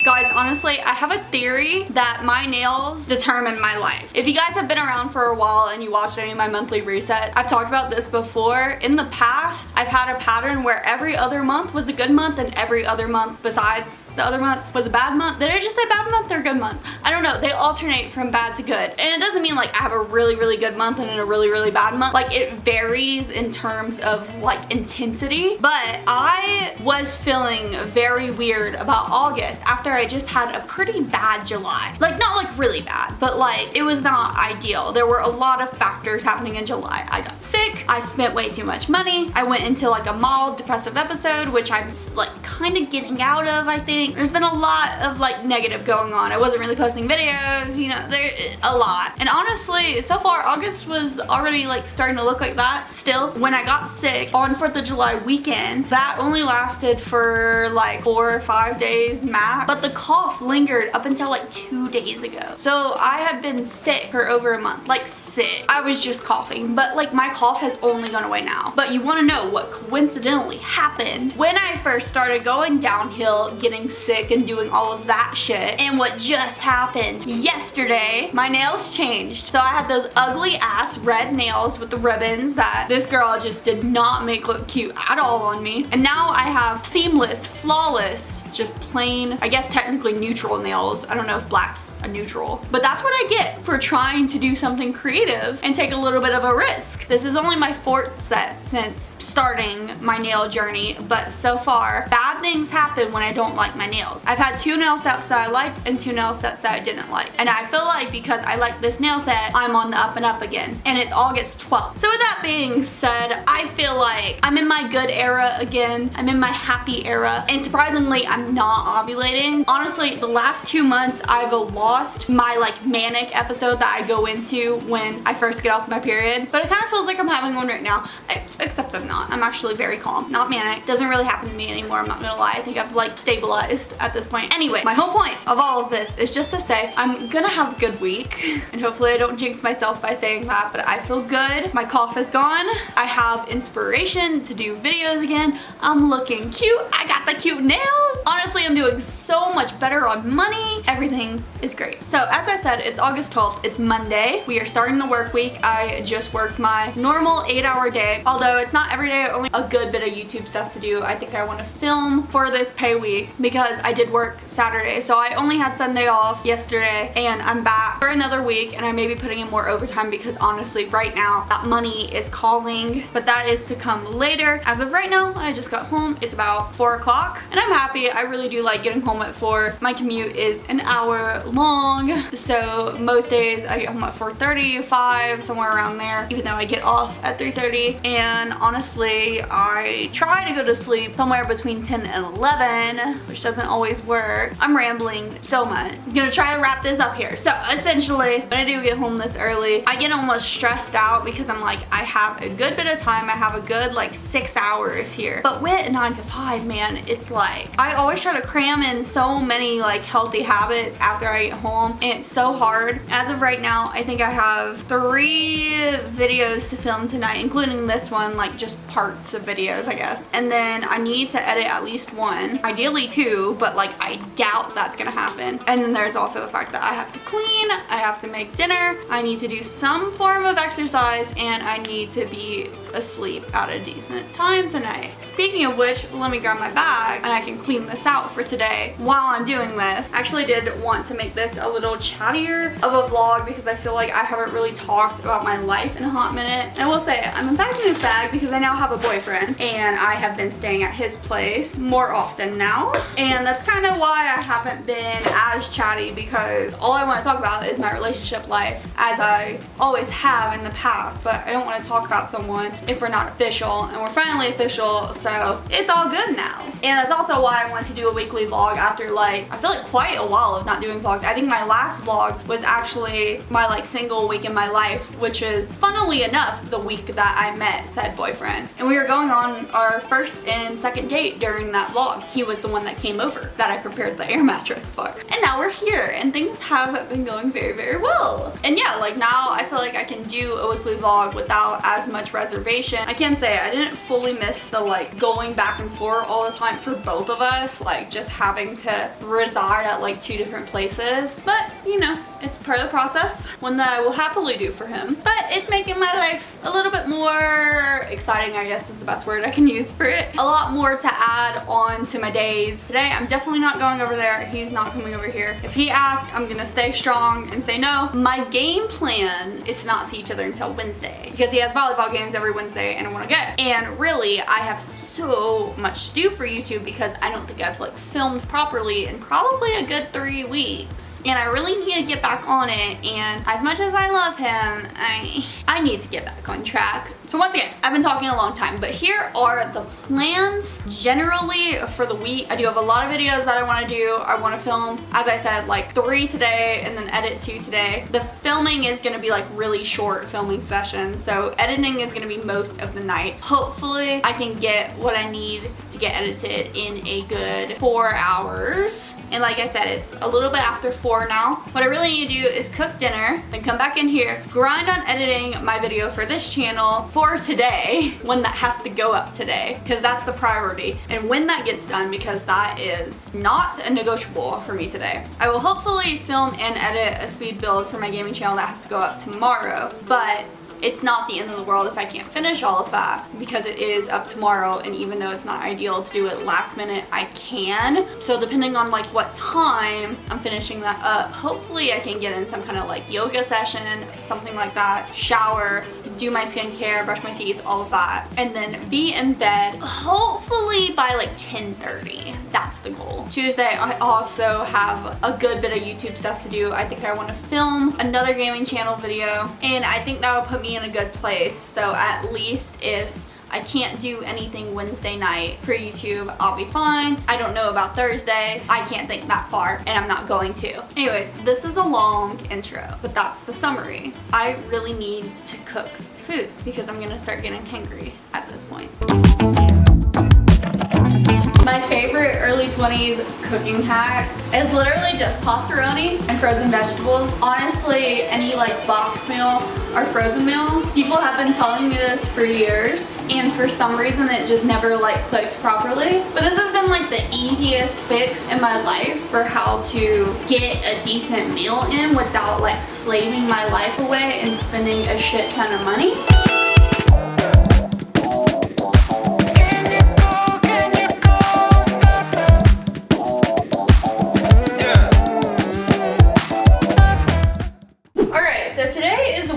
Guys, honestly, I have a theory that my nails determine my life. If you guys have been around for a while and you watched any of my monthly reset, I've talked about this before. In the past, I've had a pattern where every other month was a good month and every other month besides the other months was a bad month. Did I just say bad month or good month? I don't know. They alternate from bad to good. And it doesn't mean like I have a really, really good month and then a really, really bad month. Like it varies in terms of like intensity. But I was feeling very weird about August after I just had a pretty bad July. Like not like really bad, but like it was not ideal. There were a lot of factors happening in July. I got sick. I spent way too much money. I went into like a mild depressive episode, which I'm like kind of getting out of, I think. There's been a lot of like negative going on. I wasn't really posting videos, you know, there a lot. And honestly, so far August was already like starting to look like that. Still, when I got sick on 4th of July weekend, that only lasted for like 4 or 5 days max. But the cough lingered up until like 2 days ago. So I have been sick for over a month, like sick. I was just coughing, but like my cough has only gone away now. But you want to know what coincidentally happened? When I first started going downhill, getting sick and doing all of that shit, and what just happened yesterday, my nails changed. So I had those ugly ass red nails with the ribbons that this girl just did not make look cute at all on me. And now I have seamless, flawless, just plain, I guess technically neutral nails. I don't know if black's a neutral, but that's what I get for trying to do something creative and take a little bit of a risk. This is only my 4th set since starting my nail journey, but so far bad things happen when I don't like my nails. I've had 2 nail sets that I liked and 2 nail sets that I didn't like. And I feel like because I like this nail set, I'm on the up and up again. And it's August 12th. So with that being said, I feel like I'm in my good era again. I'm in my happy era. And surprisingly, I'm not ovulating. Honestly, the last 2 months, I've lost my like manic episode that I go into when I first get off my period. But it kind of feels like I'm having one right now. Except I'm not. I'm actually very calm. Not manic. Doesn't really happen to me anymore. I'm not gonna lie. I think I've like stabilized at this point. Anyway, my whole point of all of this is just to say I'm gonna have a good week. And hopefully I don't jinx myself by saying that, but I feel good. My cough is gone. I have inspiration to do videos again. I'm looking cute. I got the cute nails. Honestly, I'm doing so much better on money. Everything is great. So as I said, it's August 12th. It's Monday. We are starting the work week. I just worked my normal 8-hour day. Although it's not every day, only a good bit of YouTube stuff to do. I think I want to film for this pay week because I did work Saturday. So I only had Sunday off yesterday and I'm back for another week, and I may be putting in more overtime because honestly right now that money is calling, but that is to come later. As of right now, I just got home. It's about 4 o'clock and I'm happy. I really do like getting home at 4. My commute is an hour long. So most days I get home at 4:30, 5, somewhere around there, even though I get off at 3:30. And honestly, I try to go to sleep somewhere between 10 and 11, which doesn't always work. I'm rambling so much. I'm gonna try to wrap this up here. So essentially, when I do get home this early, I get almost stressed out because I'm like, I have a good bit of time. I have a good like 6 hours here. But with 9 to 5, man, it's like, I always try to cram in so many like healthy habits after I get home, and it's so hard. As of right now, I think I have 3 videos to film tonight, including this one, like just parts of videos, I guess. And then I need to edit at least 1, ideally 2, but like I doubt that's gonna happen. And then there's also the fact that I have to clean, I have to make dinner, I need to do some form of exercise, and I need to be asleep at a decent time tonight. Speaking of which, let me grab my bag and I can clean this out for today while I'm doing this. I actually did want to make this a little chattier of a vlog because I feel like I haven't really talked about my life in a hot minute. And I will say, I'm unpacking this bag because I now have a boyfriend and I have been staying at his place more often now. And that's kind of why I haven't been as chatty, because all I want to talk about is my relationship life, as I always have in the past, but I don't want to talk about someone if we're not official, and we're finally official, so it's all good now. And that's also why I wanted to do a weekly vlog after like, I feel like quite a while of not doing vlogs. I think my last vlog was actually my like single week in my life, which is funnily enough the week that I met said boyfriend. And we were going on our first and second date during that vlog. He was the one that came over that I prepared the air mattress for. And now we're here and things have been going very, very well. And yeah, like now I feel like I can do a weekly vlog without as much reservation motivation. I can say I didn't fully miss the like going back and forth all the time for both of us, like just having to reside at like 2 different places. But you know, it's part of the process, one that I will happily do for him. But it's making my life a little bit more exciting, I guess is the best word I can use for it. A lot more to add on to my days. Today I'm definitely not going over there. He's not coming over here. If he asks, I'm gonna stay strong and say no. My game plan is to not see each other until Wednesday because he has volleyball games every Wednesday and I want to go. And really, I have so much to do for YouTube because I don't think I've like filmed properly in probably a good 3 weeks. And I really need to get back on it. And as much as I love him, I need to get back on track. So once again, I've been talking a long time, but here are the plans generally for the week. I do have a lot of videos that I want to do. I want to film, as I said, like 3 today and then edit 2 today. The filming is going to be like really short filming sessions, so editing is going to be most of the night. Hopefully I can get what I need to get edited in a good 4 hours. And like I said, it's a little bit after 4 now. What I really need to do is cook dinner, then come back in here, grind on editing my video for this channel for today, one that has to go up today, because that's the priority. And when that gets done, because that is not a negotiable for me today, I will hopefully film and edit a speed build for my gaming channel that has to go up tomorrow. But it's not the end of the world if I can't finish all of that because it is up tomorrow, and even though it's not ideal to do it last minute, I can. So depending on like what time I'm finishing that up, hopefully I can get in some kind of like yoga session, something like that, shower, do my skincare, brush my teeth, all of that, and then be in bed hopefully by like 10:30. That's the goal. Tuesday, I also have a good bit of YouTube stuff to do. I think I want to film another gaming channel video, and I think that will put me in a good place. So at least if I can't do anything Wednesday night for YouTube, I'll be fine. I don't know about Thursday. I can't think that far, and I'm not going to. Anyways, this is a long intro, but that's the summary. I really need to cook food because I'm gonna start getting hangry at this point. My favorite early 20s cooking hack is literally just pastaroni and frozen vegetables. Honestly, any like boxed meal or frozen meal, people have been telling me this for years, and for some reason it just never like clicked properly. But this has been like the easiest fix in my life for how to get a decent meal in without like slaving my life away and spending a shit ton of money.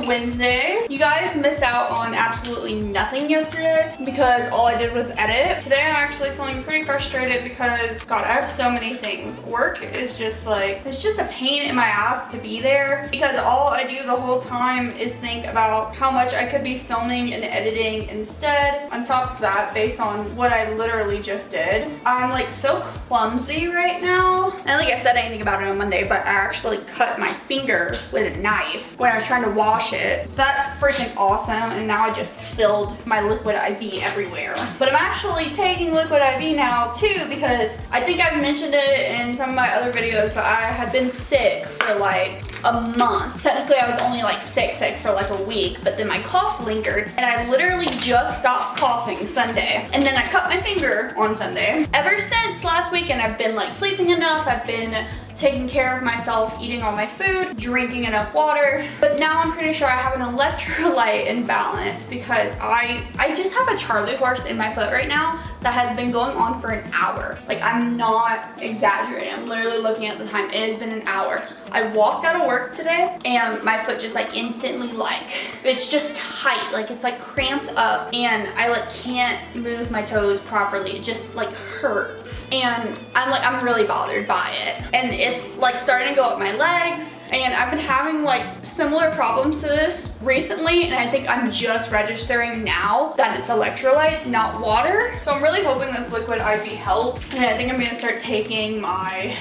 Wednesday. You guys missed out on absolutely nothing yesterday because all I did was edit. Today I'm actually feeling pretty frustrated because, God, I have so many things. Work is just like, it's just a pain in my ass to be there because all I do the whole time is think about how much I could be filming and editing instead. On top of that, based on what I literally just did, I'm like so clumsy right now. And like I said, I didn't think about it on Monday, but I actually cut my finger with a knife when I was trying to wash it. So that's freaking awesome, and now I just spilled my liquid IV everywhere. But I'm actually taking liquid IV now too because I think I've mentioned it in some of my other videos, but I had been sick for like a month. Technically I was only like sick for like a week, but then my cough lingered, and I literally just stopped coughing Sunday, and then I cut my finger on Sunday. Ever since last weekend I've been like sleeping enough, I've been taking care of myself, eating all my food, drinking enough water. But now I'm pretty sure I have an electrolyte imbalance because I just have a Charlie horse in my foot right now that has been going on for an hour. Like, I'm not exaggerating. I'm literally looking at the time. It has been an hour. I walked out of work today and my foot just like instantly like, it's just tight. Like it's like cramped up, and I like can't move my toes properly. It just like hurts. And I'm really bothered by it. And it's like starting to go up my legs, and I've been having like similar problems to this recently, and I think I'm just registering now that it's electrolytes, not water. So I'm really hoping this liquid IV helps, and I think I'm gonna start taking my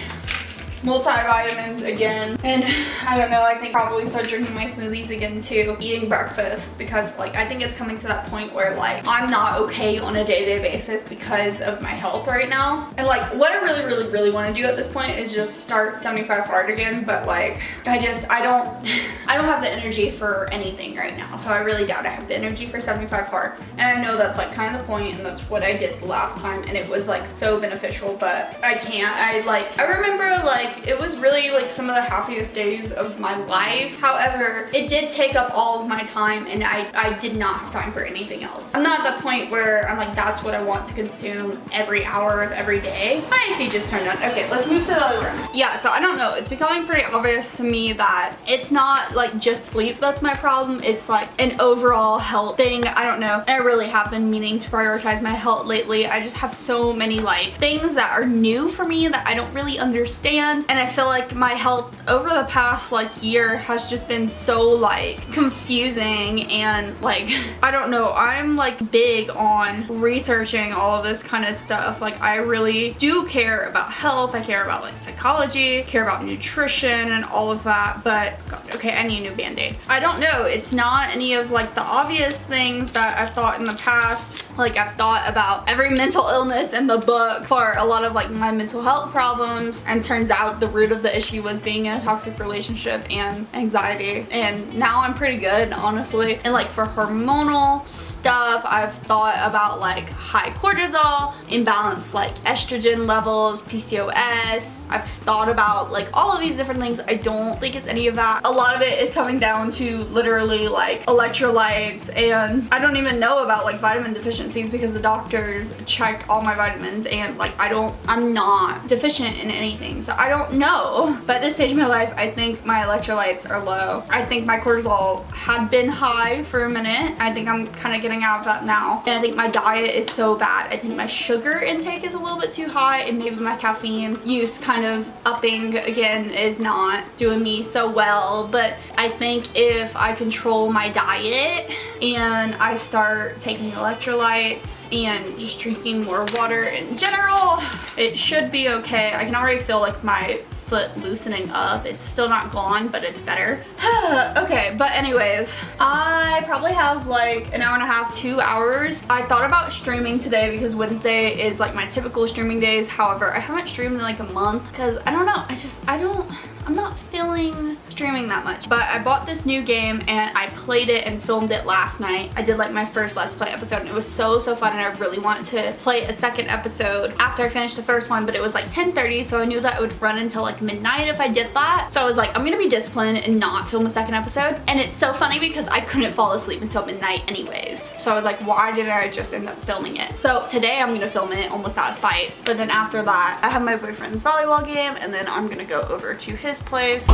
multivitamins again. And I don't know, I think probably start drinking my smoothies again too. Eating breakfast because like I think it's coming to that point where like I'm not okay on a day-to-day basis because of my health right now. And like what I really want to do at this point is just start 75 hard again, but like I don't have the energy for anything right now. So I really doubt I have the energy for 75 hard. And I know that's like kind of the point, and that's what I did the last time, and it was like so beneficial, but I can't. I remember like it was really like some of the happiest days of my life. However, it did take up all of my time, and I did not have time for anything else. I'm not at the point where I'm like that's what I want to consume every hour of every day. My AC just turned on. Okay, let's move to the other room. Yeah, so I don't know. It's becoming pretty obvious to me that it's not like just sleep that's my problem. It's like an overall health thing. I don't know. I really have been meaning to prioritize my health lately. I just have so many like things that are new for me that I don't really understand. And I feel like my health over the past like year has just been so like confusing, and like I don't know. I'm like big on researching all of this kind of stuff. Like I really do care about health. I care about like psychology, care about nutrition and all of that. But God, okay, I need a new band-aid. I don't know. It's not any of like the obvious things that I've thought in the past. Like I've thought about every mental illness in the book for a lot of like my mental health problems, and turns out the root of the issue was being in a toxic relationship and anxiety. And now I'm pretty good, honestly. And like for hormonal stuff, I've thought about like high cortisol, imbalanced like estrogen levels, PCOS. I've thought about like all of these different things. I don't think it's any of that. A lot of it is coming down to literally like electrolytes, and I don't even know about like vitamin deficiencies because the doctors checked all my vitamins, and like I'm not deficient in anything, so I don't know. But at this stage of my life, I think my electrolytes are low. I think my cortisol had been high for a minute. I think I'm kind of getting out of that now. And I think my diet is so bad. I think my sugar intake is a little bit too high, and maybe my caffeine use kind of upping again is not doing me so well. But I think if I control my diet and I start taking electrolytes and just drinking more water in general, it should be okay. I can already feel like my foot loosening up. It's still not gone, but it's better. Okay, but anyways, I probably have like an hour and a half, 2 hours. I thought about streaming today because Wednesday is like my typical streaming days. However, I haven't streamed in like a month because I don't know. I'm not feeling streaming that much. But I bought this new game and I played it and filmed it last night. I did like my first Let's Play episode, and it was so fun, and I really wanted to play a second episode after I finished the first one, but it was like 10:30, so I knew that it would run until like midnight if I did that. So I was like, I'm gonna be disciplined and not film a second episode. And it's so funny because I couldn't fall asleep until midnight anyways. So I was like, why didn't I just end up filming it? So today I'm gonna film it almost out of spite. But then after that, I have my boyfriend's volleyball game, and then I'm gonna go over to his place.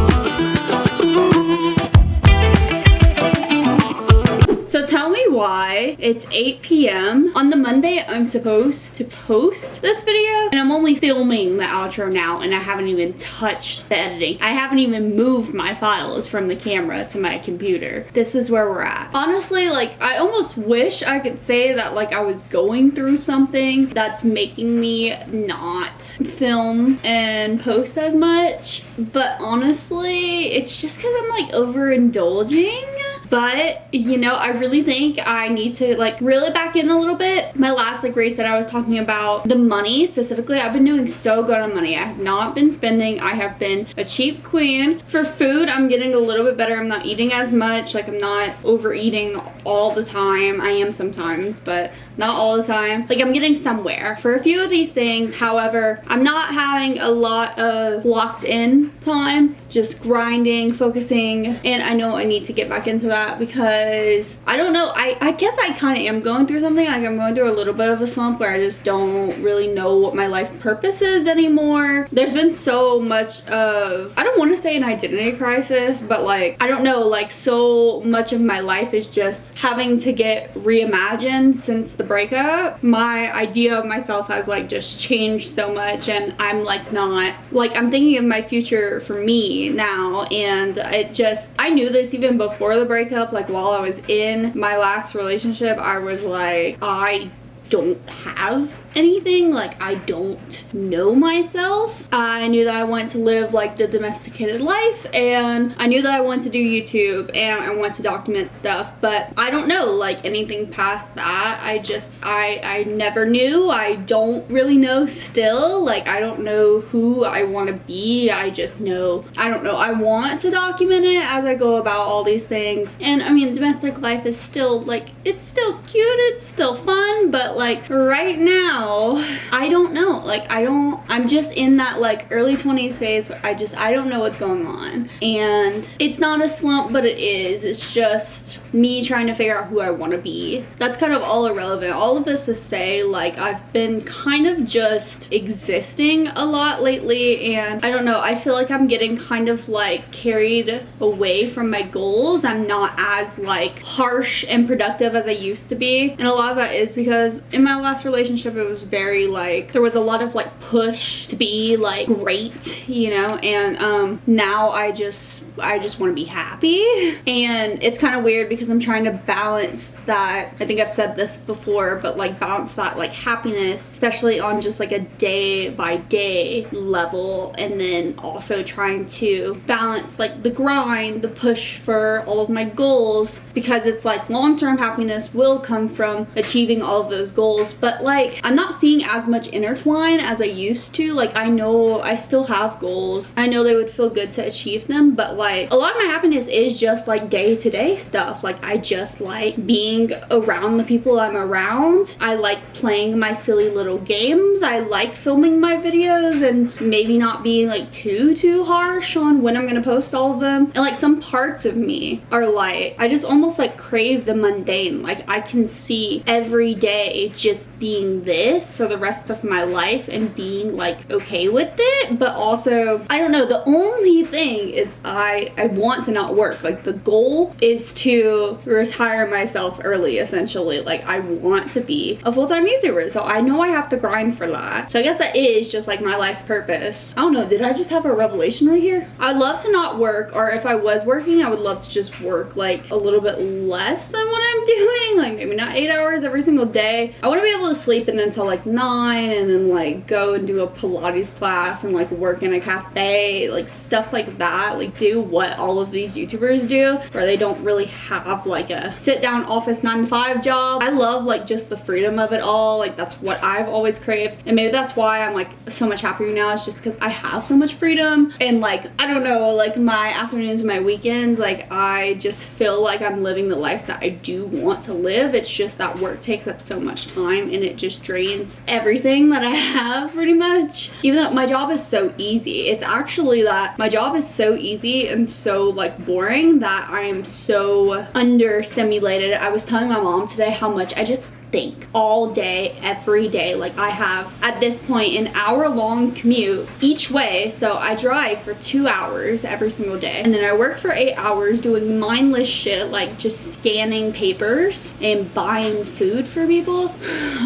So tell me why it's 8 p.m. on the Monday I'm supposed to post this video, and I'm only filming the outro now, and I haven't even touched the editing. I haven't even moved my files from the camera to my computer. This is where we're at. Honestly, like I almost wish I could say that like I was going through something that's making me not film and post as much, but honestly, it's just because I'm like overindulging. But, you know, I really think I need to like reel it back in a little bit. My last like reset, I was talking about the money specifically. I've been doing so good on money. I have not been spending. I have been a cheap queen. For food, I'm getting a little bit better. I'm not eating as much. Like I'm not overeating all the time. I am sometimes, but not all the time. Like I'm getting somewhere for a few of these things. However, I'm not having a lot of locked in time, just grinding, focusing, and I know I need to get back into that because I don't know, I guess I kind of am going through something. Like I'm going through a little bit of a slump where I just don't really know what my life purpose is anymore. There's been so much of, I don't want to say an identity crisis, but like I don't know, like so much of my life is just having to get reimagined since the breakup. My idea of myself has like just changed so much, and I'm like not, like I'm thinking of my future for me now, and I knew this even before the breakup. Like while I was in my last relationship, I was like, I don't have anything. Like, I don't know myself. I knew that I wanted to live like the domesticated life, and I knew that I wanted to do YouTube and I wanted to document stuff, but I don't know like anything past that. I never knew. I don't really know still. Like, I don't know who I want to be. I just know, I don't know, I want to document it as I go about all these things. And I mean, domestic life is still like, it's still cute, it's still fun, but like right now, I don't know. Like, I'm just in that like early 20s phase where I don't know what's going on. And it's not a slump, but it is. It's just me trying to figure out who I want to be. That's kind of all irrelevant. All of this to say, like, I've been kind of just existing a lot lately, and I don't know, I feel like I'm getting kind of like carried away from my goals. I'm not as like harsh and productive as I used to be, and a lot of that is because in my last relationship it was very like, there was a lot of like push to be like great, you know, and now I just want to be happy. And it's kind of weird because I'm trying to balance that. I think I've said this before, but like balance that like happiness, especially on just like a day by day level, and then also trying to balance like the grind, the push for all of my goals, because it's like long-term happiness will come from achieving all of those goals, but like I'm not seeing as much intertwine as I used to. Like, I know I still have goals, I know they would feel good to achieve them, but like a lot of my happiness is just like day-to-day stuff. Like, I just like being around the people I'm around. I like playing my silly little games. I like filming my videos and maybe not being like too harsh on when I'm gonna post all of them. And like some parts of me are like, I just almost like crave the mundane. Like, I can see every day just being this for the rest of my life and being like okay with it. But also, I don't know, the only thing is I want to not work. Like, the goal is to retire myself early, essentially. Like, I want to be a full-time YouTuber, so I know I have to grind for that. So I guess that is just like my life's purpose. I don't know, did I just have a revelation right here? I'd love to not work, or if I was working, I would love to just work like a little bit less than what I'm doing. Like, maybe not 8 hours every single day. I want to be able to sleep in until like 9 and then like go and do a Pilates class and like work in a cafe, like stuff like that. Like, do what all of these YouTubers do, where they don't really have like a sit down office 9-to-5 job. I love like just the freedom of it all. Like, that's what I've always craved, and maybe that's why I'm like so much happier now. It's just because I have so much freedom, and like, I don't know, like my afternoons, my weekends, like I just feel like I'm living the life that I do want to live. It's just that work takes up so much time and it just drains everything that I have pretty much. Even though my job is so easy, it's actually that my job is so easy and so like boring that I am so understimulated. I was telling my mom today how much I just think all day, every day. Like, I have at this point an hour-long commute each way, so I drive for 2 hours every single day, and then I work for 8 hours doing mindless shit like just scanning papers and buying food for people.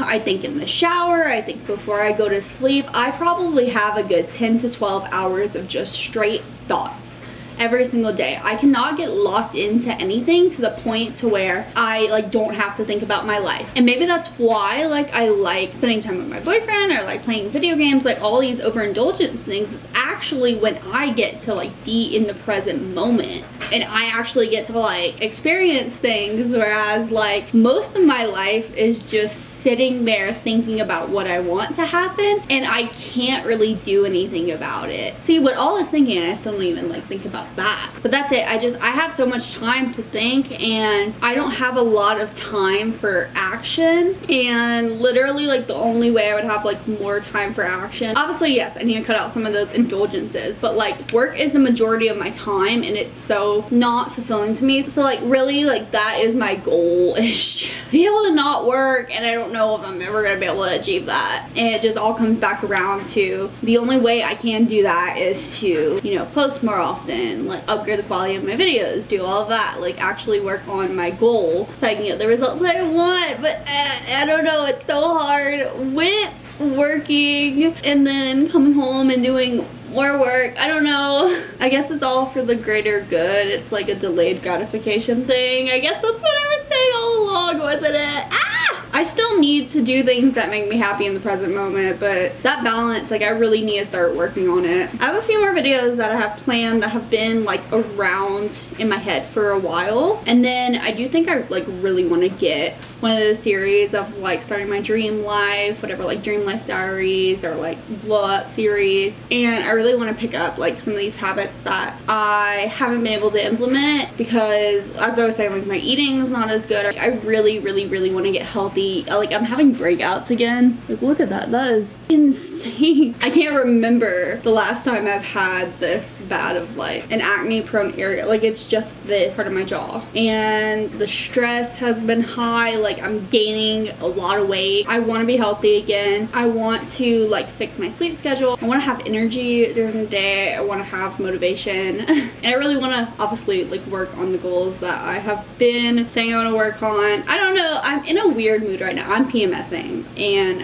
I think in the shower, I think before I go to sleep. I probably have a good 10 to 12 hours of just straight thoughts every single day. I cannot get locked into anything to the point to where I like don't have to think about my life. And maybe that's why like I like spending time with my boyfriend or like playing video games, like all these overindulgence things is actually when I get to like be in the present moment and I actually get to like experience things, whereas like most of my life is just sitting there thinking about what I want to happen and I can't really do anything about it. See, with all this thinking, I still don't even like think about that. But that's it. I have so much time to think and I don't have a lot of time for action, and literally like the only way I would have like more time for action, obviously yes, I need to cut out some of those indulgences, but like work is the majority of my time and it's so not fulfilling to me. So like really like that is my goal, is to be able to not work, and I don't know if I'm ever gonna be able to achieve that. And it just all comes back around to the only way I can do that is to, you know, post more often, like upgrade the quality of my videos, do all of that, like actually work on my goal so I can get the results I want. But I don't know, it's so hard with working and then coming home and doing more work. I don't know. I guess it's all for the greater good. It's like a delayed gratification thing. I guess that's what I was saying all along, wasn't it? Ah! I still need to do things that make me happy in the present moment, but that balance, like I really need to start working on it. I have a few more videos that I have planned that have been like around in my head for a while, and then I do think I like really want to get one of those series of like starting my dream life, whatever, like dream life diaries or like blow up series. And I really want to pick up like some of these habits that I haven't been able to implement, because as I was saying, like my eating is not as good. I really want to get healthy. Like I'm having breakouts again. Like look at that, that is insane. I can't remember the last time I've had this bad of like an acne prone area. Like it's just this part of my jaw, and the stress has been high. Like I'm gaining a lot of weight. I want to be healthy again. I want to like fix my sleep schedule. I want to have energy during the day. I want to have motivation and I really want to obviously like work on the goals that I have been saying I want to work on. I don't know, I'm in a weird mood right now. I'm PMSing and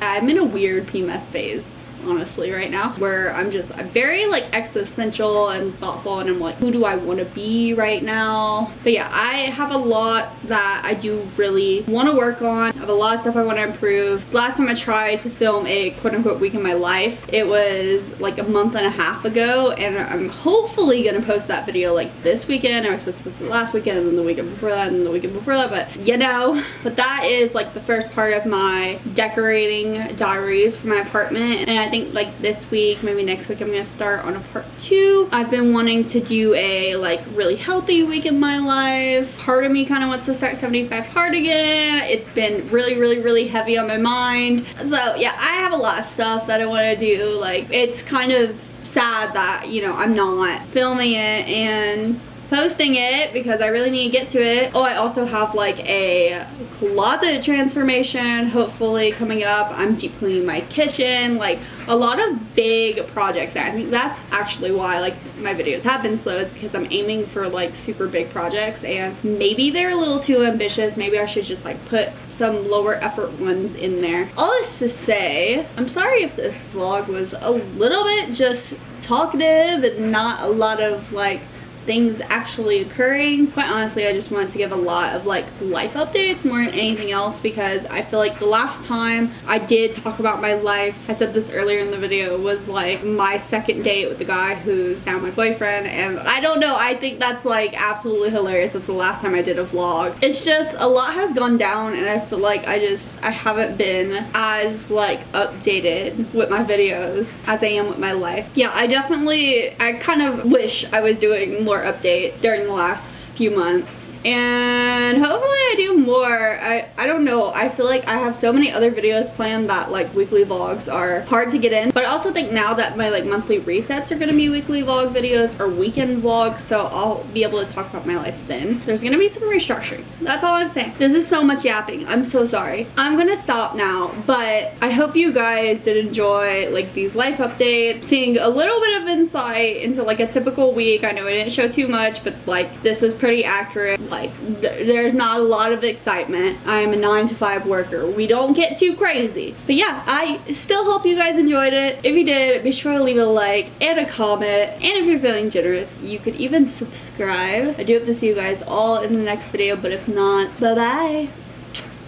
I'm in a weird PMS phase honestly right now, where I'm very like existential and thoughtful, and I'm like, who do I want to be right now? But yeah, I have a lot that I do really want to work on. I have a lot of stuff I want to improve. Last time I tried to film a quote-unquote week in my life, it was like a month and a half ago, and I'm hopefully gonna post that video like this weekend. I was supposed to post it last weekend, and then the weekend before that, and the weekend before that, but you know. But that is like the first part of my decorating diaries for my apartment, and I think like this week, maybe next week, I'm gonna start on a part 2. I've been wanting to do a like really healthy week in my life. Part of me kind of wants to start 75 hard again. It's been really heavy on my mind. So yeah, I have a lot of stuff that I want to do. Like it's kind of sad that, you know, I'm not filming it and posting it because I really need to get to it. Oh, I also have like a closet transformation hopefully coming up. I'm deep cleaning my kitchen, like a lot of big projects. I think that's actually why like my videos have been slow, is because I'm aiming for like super big projects, and maybe they're a little too ambitious. Maybe I should just like put some lower effort ones in there. All this to say, I'm sorry if this vlog was a little bit just talkative and not a lot of like things actually occurring. Quite honestly, I just wanted to give a lot of like life updates more than anything else, because I feel like the last time I did talk about my life, I said this earlier in the video, was like my second date with the guy who's now my boyfriend, and I don't know, I think that's like absolutely hilarious. That's the last time I did a vlog. It's just a lot has gone down, and I feel like I haven't been as like updated with my videos as I am with my life. Yeah, I kind of wish I was doing more updates during the last few months, and hopefully I do more. I don't know, I feel like I have so many other videos planned that like weekly vlogs are hard to get in, but I also think now that my like monthly resets are gonna be weekly vlog videos or weekend vlogs, so I'll be able to talk about my life then. There's gonna be some restructuring, that's all I'm saying. This is so much yapping, I'm so sorry. I'm gonna stop now, but I hope you guys did enjoy like these life updates, seeing a little bit of insight into like a typical week. I know I didn't show too much, but like this was pretty accurate. Like there's not a lot of excitement. I am a 9-to-5 worker. We don't get too crazy. But yeah, I still hope you guys enjoyed it. If you did, be sure to leave a like and a comment. And if you're feeling generous, you could even subscribe. I do hope to see you guys all in the next video, but if not, bye-bye.